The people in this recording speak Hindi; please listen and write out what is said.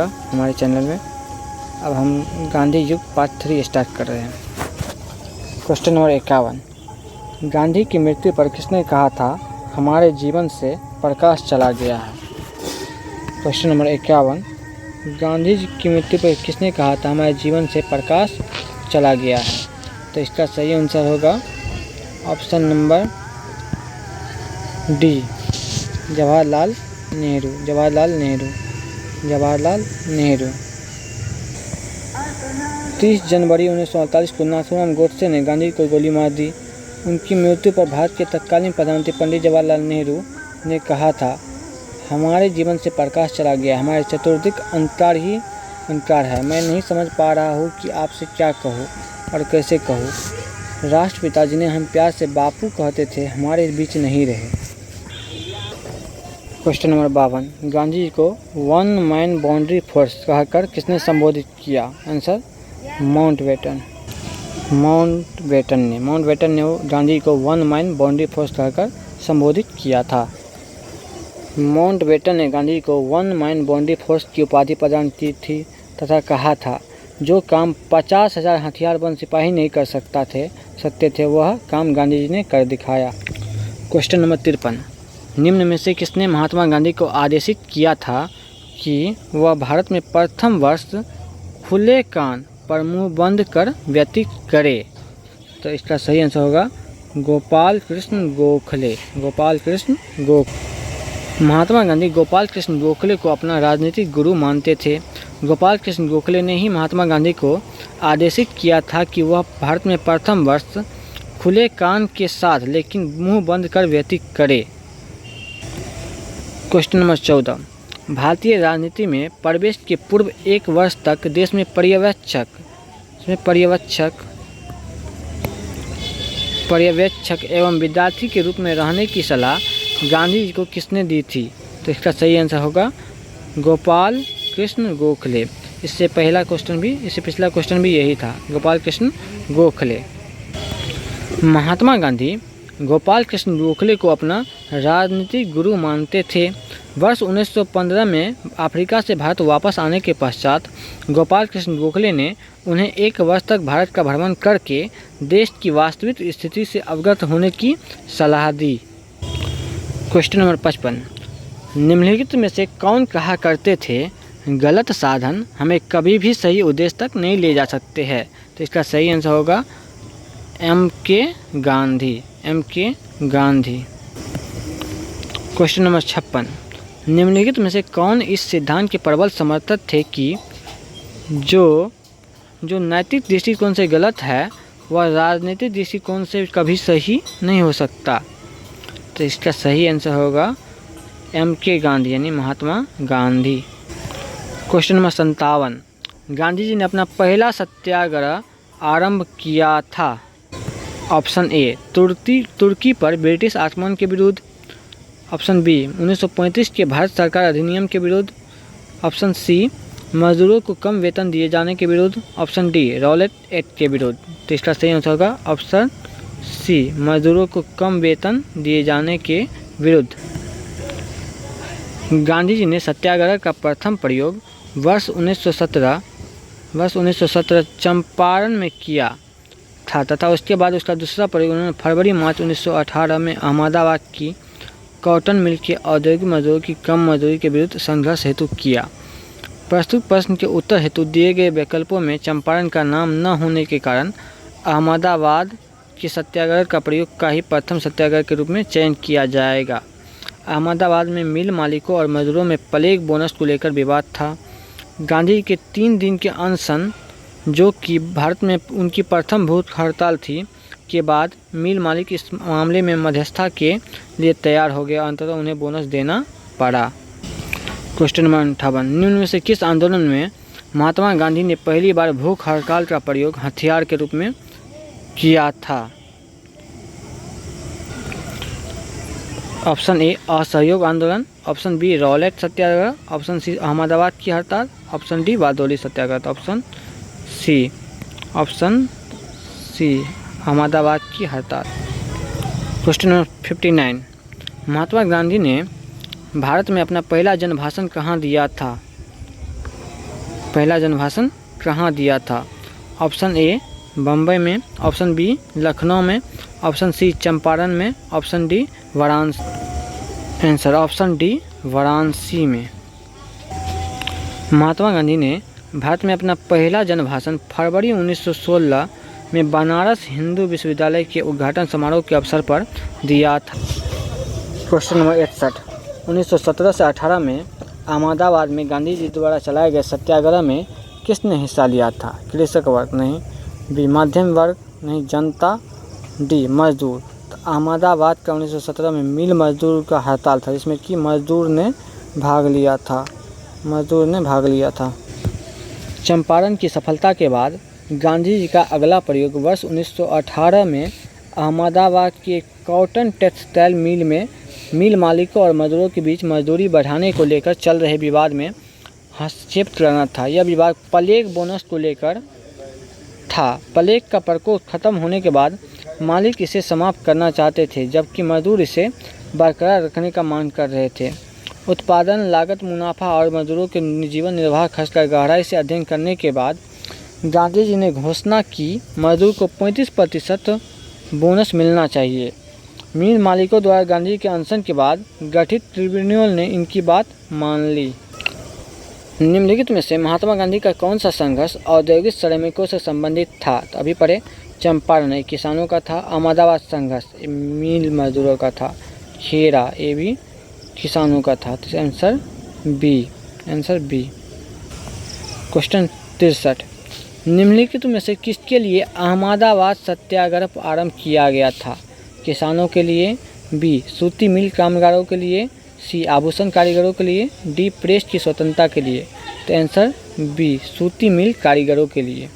आपका हमारे चैनल में। अब हम गांधी युग पार्ट 3 स्टार्ट कर रहे हैं। क्वेश्चन नंबर 51, गांधी की मृत्यु पर किसने कहा था हमारे जीवन से प्रकाश चला गया है? क्वेश्चन नंबर 51, गांधी जी की मृत्यु पर किसने कहा था हमारे जीवन से प्रकाश चला गया है? तो इसका सही आंसर होगा option number D, Jawaharlal Nehru. 30 जनवरी 1948 को नाथूराम गोडसे ने गांधी को गोली मार दी। उनकी मृत्यु पर भारत के तत्कालीन प्रधानमंत्री पंडित जवाहरलाल नेहरू ने कहा था हमारे जीवन से प्रकाश चला गया, हमारे चतुर्दिक अंधकार ही अंधकार है। मैं नहीं समझ पा रहा हूँ कि आपसे क्या कहूँ और कैसे कहूँ। राष्ट्रपिता जिन्हें हम प्यार से बापू कहते थे हमारे बीच नहीं रहे। क्वेश्चन नंबर 52, गांधी जी को वन मैन बाउंड्री फोर्स कहकर किसने संबोधित किया? आंसर माउंटबेटन ने गांधी जी को वन मैन बाउंड्री फोर्स कहकर संबोधित किया था। माउंटबेटन ने गांधी जी को वन मैन बाउंड्री फोर्स की उपाधि प्रदान की थी तथा कहा था जो काम 50,000 हथियारबंद सिपाही नहीं कर सकते थे वह काम गांधी जी ने कर दिखाया। क्वेश्चन नंबर 53, निम्न में से किसने महात्मा गांधी को आदेशित किया था कि वह भारत में प्रथम वर्ष खुले कान पर मुंह बंद कर व्यतीत करे? तो इसका सही आंसर होगा गोपाल कृष्ण गोखले। महात्मा गांधी गोपाल कृष्ण गोखले को अपना राजनीतिक गुरु मानते थे। गोपाल कृष्ण गोखले ने ही महात्मा गांधी को आदेशित किया था कि वह भारत में प्रथम वर्ष खुले कान के साथ लेकिन मुंह बंद कर व्यतीत करे। क्वेश्चन नंबर 14, भारतीय राजनीति में प्रवेश के पूर्व 1 वर्ष तक देश में पर्यवेक्षक एवं विद्यार्थी के रूप में रहने की सलाह गांधी जी को किसने दी थी? तो इसका सही आंसर होगा गोपाल कृष्ण गोखले। इससे पिछला क्वेश्चन भी यही था, गोपाल कृष्ण गोखले। महात्मा गांधी गोपाल कृष्ण गोखले को अपना राजनीतिक गुरु मानते थे। वर्ष 1915 में अफ्रीका से भारत वापस आने के पश्चात गोपाल कृष्ण गोखले ने उन्हें 1 वर्ष तक भारत का भ्रमण करके देश की वास्तविक स्थिति से अवगत होने की सलाह दी। क्वेश्चन नंबर 55, निम्नलिखित में से कौन कहा करते थे गलत साधन हमें कभी भी सही उद्देश्य तक नहीं ले जा सकते हैं? तो इसका सही आंसर होगा एम के गांधी। क्वेश्चन नंबर 56, निम्नलिखित में से कौन इस सिद्धांत के प्रबल समर्थक थे कि जो नैतिक दृष्टिकोण से गलत है वह राजनीतिक दृष्टिकोण से कभी सही नहीं हो सकता? तो इसका सही आंसर होगा एम के गांधी यानी महात्मा गांधी। क्वेश्चन नंबर 57, गांधी जी ने अपना पहला सत्याग्रह आरंभ किया था? ऑप्शन ए तुर्की पर ब्रिटिश आक्रमण के विरुद्ध, ऑप्शन बी 1935 के भारत सरकार अधिनियम के विरुद्ध, ऑप्शन सी मजदूरों को कम वेतन दिए जाने के विरुद्ध, ऑप्शन डी रॉलेट एक्ट के विरुद्ध। तो इसका सही आंसर होगा ऑप्शन सी मजदूरों को कम वेतन दिए जाने के विरुद्ध। गांधी जी ने सत्याग्रह का प्रथम प्रयोग वर्ष 1917 चंपारण में किया था तथा उसके बाद उसका दूसरा प्रयोग उन्होंने फरवरी-मार्च 1918 में अहमदाबाद की कॉटन मिल के औद्योगिक मजदूरों की कम मजदूरी के विरुद्ध संघर्ष हेतु किया। प्रस्तुत प्रश्न के उत्तर हेतु दिए गए विकल्पों में चंपारण का नाम न होने के कारण अहमदाबाद के सत्याग्रह का प्रयोग का ही प्रथम सत्याग्रह के रूप में चयन किया जाएगा। अहमदाबाद में मिल मालिकों और मजदूरों में प्लेग बोनस को लेकर विवाद था। गांधी के 3 दिन के अनशन जो कि भारत में उनकी प्रथम भूख हड़ताल थी के बाद मिल मालिक इस मामले में मध्यस्थता के लिए तैयार हो गया। अंततः उन्हें बोनस देना पड़ा। क्वेश्चन नंबर 58, निम्न में से किस आंदोलन में महात्मा गांधी ने पहली बार भूख हड़ताल का प्रयोग हथियार के रूप में किया था? ऑप्शन ए असहयोग आंदोलन, ऑप्शन बी रॉलेट सत्याग्रह, ऑप्शन सी अहमदाबाद की हड़ताल, ऑप्शन डी बारडोली सत्याग्रह। ऑप्शन सी अहमदाबाद की हड़ताल। क्वेश्चन नंबर 59, महात्मा गांधी ने भारत में अपना पहला जनभाषण कहाँ दिया था? पहला जनभाषण कहाँ दिया था? ऑप्शन ए बम्बई में, ऑप्शन बी लखनऊ में, ऑप्शन सी चंपारण में, option D Varanasi. Answer option D Varanasi में। महात्मा गांधी ने भारत में अपना पहला जनभाषण फरवरी 1916 में बनारस हिंदू विश्वविद्यालय के उद्घाटन समारोह के अवसर पर दिया था। क्वेश्चन नंबर 61, 1917 से 18 में अहमदाबाद में गांधी जी द्वारा चलाए गए सत्याग्रह में किसने हिस्सा लिया था? कृषक वर्ग नहीं, बी मध्यम वर्ग नहीं, जनता, डी मजदूर। तो अहमदाबाद का 1917 में मिल मजदूर का हड़ताल था, जिसमें कि मजदूर ने भाग लिया था। चंपारण की सफलता के बाद गांधी जी का अगला प्रयोग वर्ष 1918 में अहमदाबाद के कॉटन टेक्सटाइल मिल में मिल मालिकों और मजदूरों के बीच मजदूरी बढ़ाने को लेकर चल रहे विवाद में हस्तक्षेप करना था। यह विवाद प्लेग बोनस को लेकर था। प्लेग का प्रकोप खत्म होने के बाद मालिक इसे समाप्त करना चाहते थे, जबकि मजदूर इसे बरकरार रखने का मांग कर रहे थे। उत्पादन लागत, मुनाफा और मजदूरों के जीवन निर्वाह खर्च का गहराई से अध्ययन करने के बाद गांधी जी ने घोषणा की मजदूर को 35% बोनस मिलना चाहिए। मिल मालिकों द्वारा गांधी के अनशन के बाद गठित ट्रिब्यूनल ने इनकी बात मान ली। निम्नलिखित में से महात्मा गांधी का कौन सा संघर्ष औद्योगिक श्रमिकों से संबंधित था? तो अभी पढ़े, चंपारण किसानों का था, अहमदाबाद संघर्ष मिल मजदूरों का था, खेरा ये भी किसानों का था। तो आंसर बी। क्वेश्चन 63, निम्नलिखित में से किसके लिए अहमदाबाद सत्याग्रह आरंभ किया गया था? किसानों के लिए, बी सूती मिल कामगारों के लिए, सी आभूषण कारीगरों के लिए, डी प्रेस की स्वतंत्रता के लिए। तो आंसर बी सूती मिल कारीगरों के लिए।